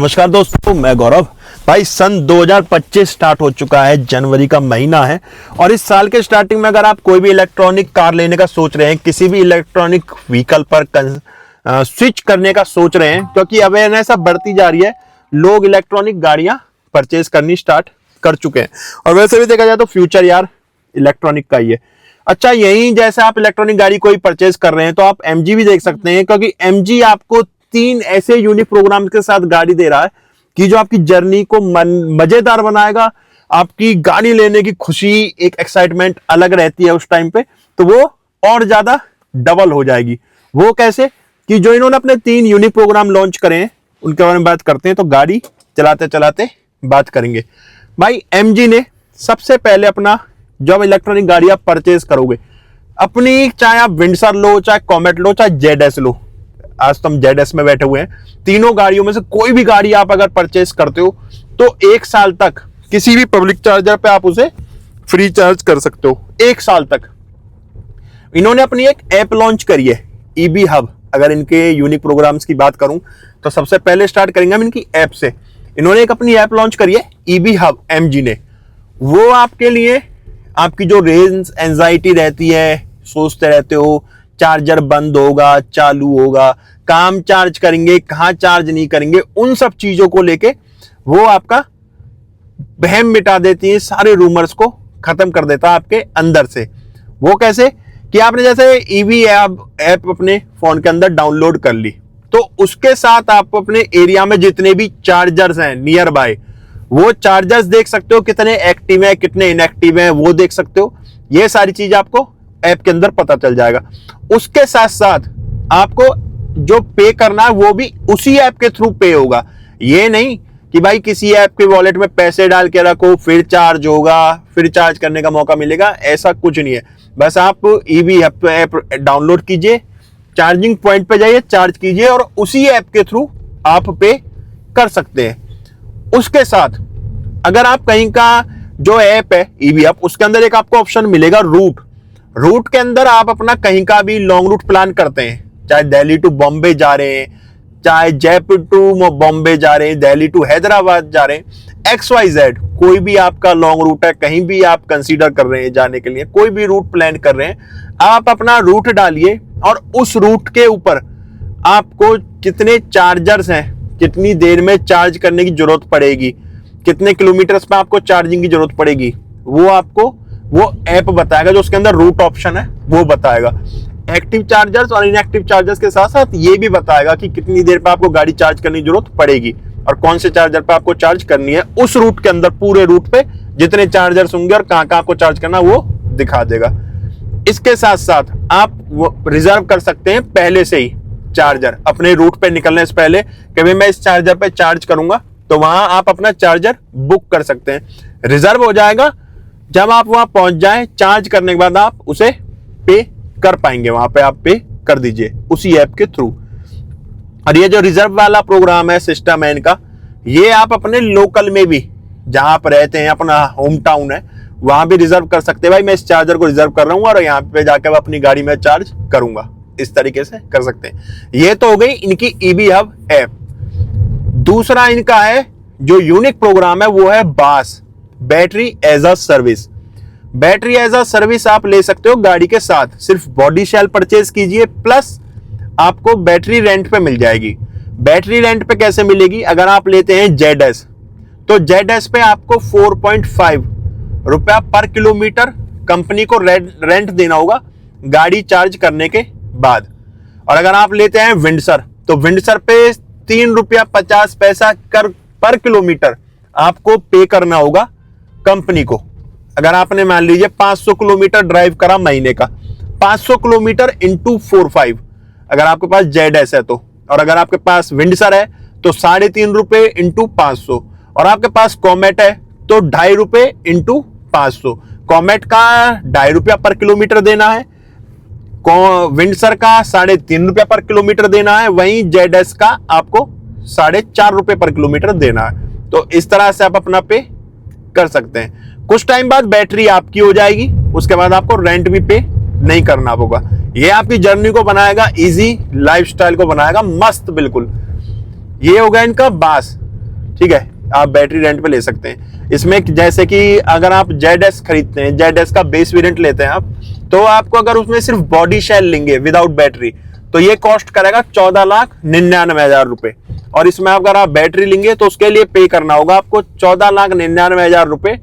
नमस्कार दोस्तों, मैं गौरव। भाई सन 2025 स्टार्ट हो चुका है, जनवरी का महीना है और इस साल के स्टार्टिंग में अगर आप कोई भी इलेक्ट्रॉनिक कार लेने का सोच रहे हैं, किसी भी इलेक्ट्रॉनिक व्हीकल पर स्विच करने का सोच रहे हैं, क्योंकि अवेयरनेस अब बढ़ती जा रही है, लोग इलेक्ट्रॉनिक गाड़ियां परचेज करनी स्टार्ट कर चुके हैं और वैसे भी देखा जाए तो फ्यूचर यार इलेक्ट्रॉनिक का ही है। अच्छा, यही जैसे आप इलेक्ट्रॉनिक गाड़ी कोई परचेज कर रहे हैं तो आप एमजी भी देख सकते हैं, क्योंकि एमजी आपको 3 ऐसे यूनिक प्रोग्राम के साथ गाड़ी दे रहा है कि जो आपकी जर्नी को मजेदार बनाएगा। आपकी गाड़ी लेने की खुशी, एक एक्साइटमेंट अलग रहती है उस टाइम पे, तो वो और ज्यादा डबल हो जाएगी। वो कैसे कि जो इन्होंने अपने 3 यूनिक प्रोग्राम लॉन्च करे हैं उनके बारे में बात करते हैं। तो गाड़ी चलाते चलाते बात करेंगे। भाई एमजी ने सबसे पहले अपना जब इलेक्ट्रॉनिक गाड़ी आप परचेज करोगे अपनी, चाहे आप विंडसर लो, चाहे कॉमेट लो, चाहे जेडएस लो, आज तो हम जेडएस में बैठे हुए हैं, तीनों गाड़ियों में से कोई भी गाड़ी आप अगर परचेज करते हो तो 1 साल तक किसी भी पब्लिक चार्जर पे आप उसे फ्री चार्ज कर सकते हो। 1 साल तक। इन्होंने अपनी एक ऐप लॉन्च करी है, ईबी हब। अगर इनके यूनिक प्रोग्राम्स की बात करूं तो सबसे पहले स्टार्ट करेंगे हम इनकी ऐप से। इन्होंने एक अपनी ऐप लॉन्च करी है, ईबी हब, एमजी ने। वो आपके लिए आपकी जो रेंज एंजाइटी रहती है, सोचते रहते हो चार्जर बंद होगा, चालू होगा, काम चार्ज करेंगे, कहां चार्ज नहीं करेंगे, उन सब चीजों को लेके वो आपका वहम मिटा देती है, सारे रूमर्स को खत्म कर देता है आपके अंदर से। वो कैसे कि आपने जैसे ईवी ऐप अपने फोन के अंदर डाउनलोड कर ली, तो उसके साथ आप अपने एरिया में जितने भी चार्जर्स हैं नियर बाय, वो चार्जर्स देख सकते हो, कितने एक्टिव है, कितने इनएक्टिव है, वो देख सकते हो। ये सारी चीज आपको ऐप के अंदर पता चल जाएगा। उसके साथ साथ आपको जो पे करना है वो भी उसी ऐप के थ्रू पे होगा। ये नहीं कि भाई किसी ऐप के वॉलेट में पैसे डाल के रखो फिर चार्ज होगा, फिर चार्ज करने का मौका मिलेगा, ऐसा कुछ नहीं है। बस आप ईवी ऐप डाउनलोड कीजिए, चार्जिंग पॉइंट पे जाइए, चार्ज कीजिए और उसी ऐप के थ्रू आप पे कर सकते हैं। उसके साथ अगर आप कहीं का जो ऐप है ईवी ऐप, उसके अंदर एक आपको ऑप्शन मिलेगा रूट के अंदर आप अपना कहीं का भी लॉन्ग रूट प्लान करते हैं, चाहे दिल्ली टू बॉम्बे जा रहे हैं, चाहे जयपुर टू बॉम्बे जा रहे हैं, दिल्ली टू हैदराबाद जा रहे हैं, XYZ कोई भी आपका लॉन्ग रूट है, कहीं भी आप कंसीडर कर रहे हैं जाने के लिए, कोई भी रूट प्लान कर रहे हैं, आप अपना रूट डालिए और उस रूट के ऊपर आपको कितने चार्जर्स हैं, कितनी देर में चार्ज करने की जरूरत पड़ेगी, कितने किलोमीटर्स पे आपको चार्जिंग की जरूरत पड़ेगी, वो आपको वो ऐप बताएगा। जो उसके अंदर रूट ऑप्शन है वो बताएगा। एक्टिव चार्जर्स और इनएक्टिव चार्जर्स के साथ साथ ये भी बताएगा कि कितनी देर पे आपको गाड़ी चार्ज करने की जरूरत पड़ेगी और कौन से चार्जर पे आपको चार्ज करनी है। उस रूट के अंदर पूरे रूट पे जितने चार्जर्स होंगे और कहां आपको चार्ज करना वो दिखा देगा। इसके साथ साथ आप वो रिजर्व कर सकते हैं पहले से ही चार्जर, अपने रूट पे निकलने से पहले कि भाई मैं इस चार्जर पे चार्ज करूंगा, तो वहां आप अपना चार्जर बुक कर सकते हैं। रिजर्व हो जाएगा, जब आप वहां पहुंच जाएं, चार्ज करने के बाद आप उसे पे कर पाएंगे, वहां पे आप पे कर दीजिए उसी ऐप के थ्रू। और ये जो रिजर्व वाला प्रोग्राम है, सिस्टम है इनका, ये आप अपने लोकल में भी जहां आप रहते हैं, अपना होम टाउन है, वहां भी रिजर्व कर सकते हैं। भाई मैं इस चार्जर को रिजर्व कर रहा हूं और यहाँ पे जाकर अपनी गाड़ी में चार्ज करूंगा, इस तरीके से कर सकते हैं। ये तो हो गई इनकी ईबी हब ऐप। दूसरा इनका है जो यूनिक प्रोग्राम है वो है बास, battery as a service. Battery as a service आप ले सकते हो गाड़ी के साथ, सिर्फ बॉडी शेल परचेज कीजिए, प्लस आपको बैटरी रेंट पे मिल जाएगी। बैटरी रेंट पे कैसे मिलेगी? अगर आप लेते हैं जेडएस, तो जेडएस पे आपको 4.5 रुपया पर किलोमीटर कंपनी को रेंट देना होगा गाड़ी चार्ज करने के बाद। और अगर आप लेते हैं विंडसर, तो विंडसर पे 3 रुपया 50 पैसा पर किलोमीटर आपको पे करना होगा कंपनी को। अगर आपने मान लीजिए 500 किलोमीटर ड्राइव करा महीने का, 500 किलोमीटर इंटू 45, अगर आपके पास जेडएस है तो, और अगर आपके पास विंडसर है तो 3.5 रुपए इंटू 500, और आपके पास कॉमेट है तो 2.5 रुपए इंटू 500। कॉमेट का 2.5 रुपया पर किलोमीटर देना है, विंडसर का 3.5 रुपया पर किलोमीटर देना है, वहीं जेडएस का आपको 4.5 रुपए पर किलोमीटर देना है। तो इस तरह से आप अपना पे कर सकते हैं। कुछ टाइम बाद बैटरी आपकी हो जाएगी, उसके बाद आपको रेंट भी पे नहीं करना होगा। ये आपकी जर्नी को बनाएगा इजी, लाइफस्टाइल को बनाएगा मस्त बिल्कुल। ये होगा इनका बास। ठीक है, आप बैटरी रेंट पे ले सकते हैं। इसमें जैसे कि अगर आप ZS खरीदते हैं, ZS का बेस वेरिएंट लेते हैं आप, तो आपको अगर उसमें सिर्फ बॉडी शेल लेंगे विदाउट बैटरी तो ये कॉस्ट करेगा 14,99,000 रुपए। और इसमें अगर आप बैटरी लेंगे तो उसके लिए पे करना होगा आपको 14,99,000 रुपए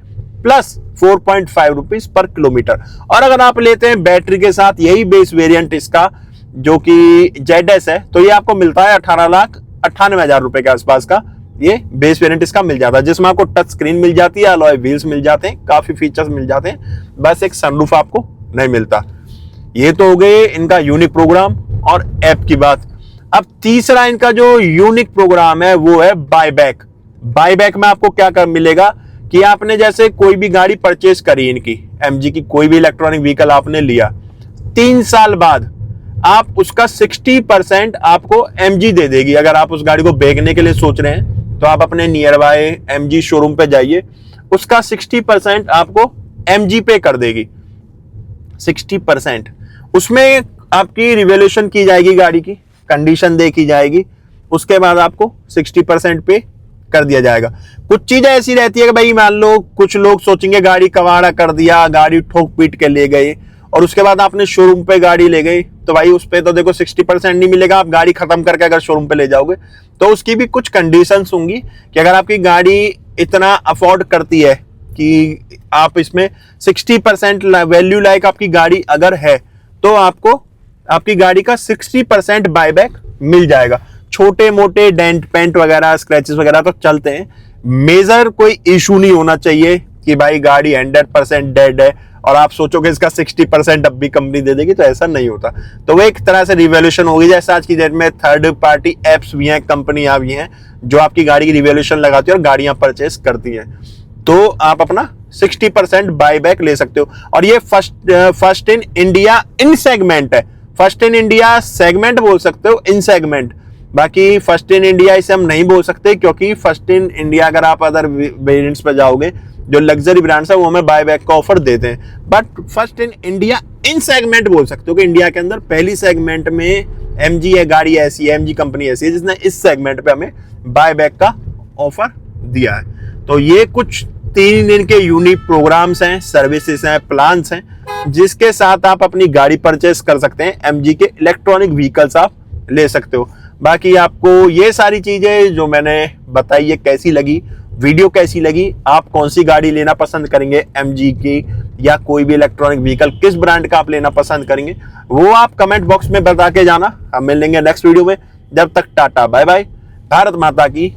प्लस 4.5 रुपीज पर किलोमीटर। और अगर आप लेते हैं बैटरी के साथ यही बेस वेरिएंट इसका जो कि ZS है, तो ये आपको मिलता है 18,98,000 रुपए के आसपास का ये बेस वेरिएंट इसका मिल जाता है, जिसमें आपको टच स्क्रीन मिल जाती है, अलॉय व्हील्स मिल जाते हैं, काफी फीचर्स मिल जाते हैं, बस एक सनरूफ आपको नहीं मिलता। ये तो हो गए इनका यूनिक प्रोग्राम और ऐप की बात। अब तीसरा इनका जो यूनिक प्रोग्राम है वो है बायबैक। बायबैक में आपको क्या कर मिलेगा कि आपने जैसे कोई भी गाड़ी परचेज करी इनकी MG की, कोई भी इलेक्ट्रॉनिक व्हीकल आपने लिया, 3 साल बाद आप उसका 60% आपको MG दे देगी। अगर आप उस गाड़ी को बेचने के लिए सोच रहे हैं तो आप अपने नियर बाय MG शोरूम पे जाइए, उसका 60% आपको MG पे कर देगी। 60% उसमें आपकी रिवैल्यूएशन की जाएगी, गाड़ी की कंडीशन देखी जाएगी, उसके बाद आपको 60% पे कर दिया जाएगा। कुछ चीजें ऐसी रहती है कि भाई मान लो कुछ लोग सोचेंगे गाड़ी कबाड़ा कर दिया, गाड़ी ठोक पीट के ले गए और उसके बाद आपने शोरूम पे गाड़ी ले गई, तो भाई उस पे तो देखो 60% नहीं मिलेगा। आप गाड़ी खत्म करके अगर शोरूम पे ले जाओगे तो उसकी भी कुछ कंडीशंस होंगी कि अगर आपकी गाड़ी इतना अफोर्ड करती है कि आप इसमें 60% वैल्यू लाइक आपकी गाड़ी अगर है तो आपको आपकी गाड़ी का 60% बायबैक मिल जाएगा। छोटे मोटे डेंट पेंट वगैरह स्क्रैचेस वगैरह तो चलते हैं, मेजर कोई इशू नहीं होना चाहिए कि भाई गाड़ी 100% डेड है और आप सोचोगे इसका 60% अब भी कंपनी दे देगी, तो ऐसा नहीं होता। तो वो एक तरह से रिवैल्यूएशन होगी। जैसे आज की डेट में थर्ड पार्टी एप्स भी हैं, कंपनियां भी हैं जो आपकी गाड़ी की रिवैल्यूएशन लगाती है और गाड़ियां परचेस करती हैं, तो आप अपना 60% बायबैक ले सकते हो। और ये first in India in segment है। फर्स्ट इन इंडिया सेगमेंट बोल सकते हो, इन सेगमेंट। बाकी फर्स्ट इन इंडिया इसे हम नहीं बोल सकते क्योंकि फर्स्ट इन इंडिया अगर आप अदर वेरिएंट्स पर जाओगे जो लग्जरी ब्रांड्स है वो हमें बायबैक का ऑफर देते हैं, but first in India in segment बोल सकते हो कि इंडिया के अंदर पहली सेगमेंट में MG है, गाड़ी ऐसी है, MG कंपनी ऐसी है जिसने इस सेगमेंट पे हमें बायबैक का ऑफर दिया है। तो ये कुछ 3 दिन के यूनिक प्रोग्राम्स हैं, सर्विसेज हैं, प्लान्स हैं जिसके साथ आप अपनी गाड़ी परचेस कर सकते हैं। MG के इलेक्ट्रॉनिक व्हीकल्स आप ले सकते हो। बाकी आपको ये सारी चीजें जो मैंने बताई ये कैसी लगी, वीडियो कैसी लगी, आप कौन सी गाड़ी लेना पसंद करेंगे, MG की या कोई भी इलेक्ट्रॉनिक व्हीकल किस ब्रांड का आप लेना पसंद करेंगे, वो आप कमेंट बॉक्स में बता के जाना। हम मिलेंगे नेक्स्ट वीडियो में। जब तक टाटा बाय बाय, भारत माता की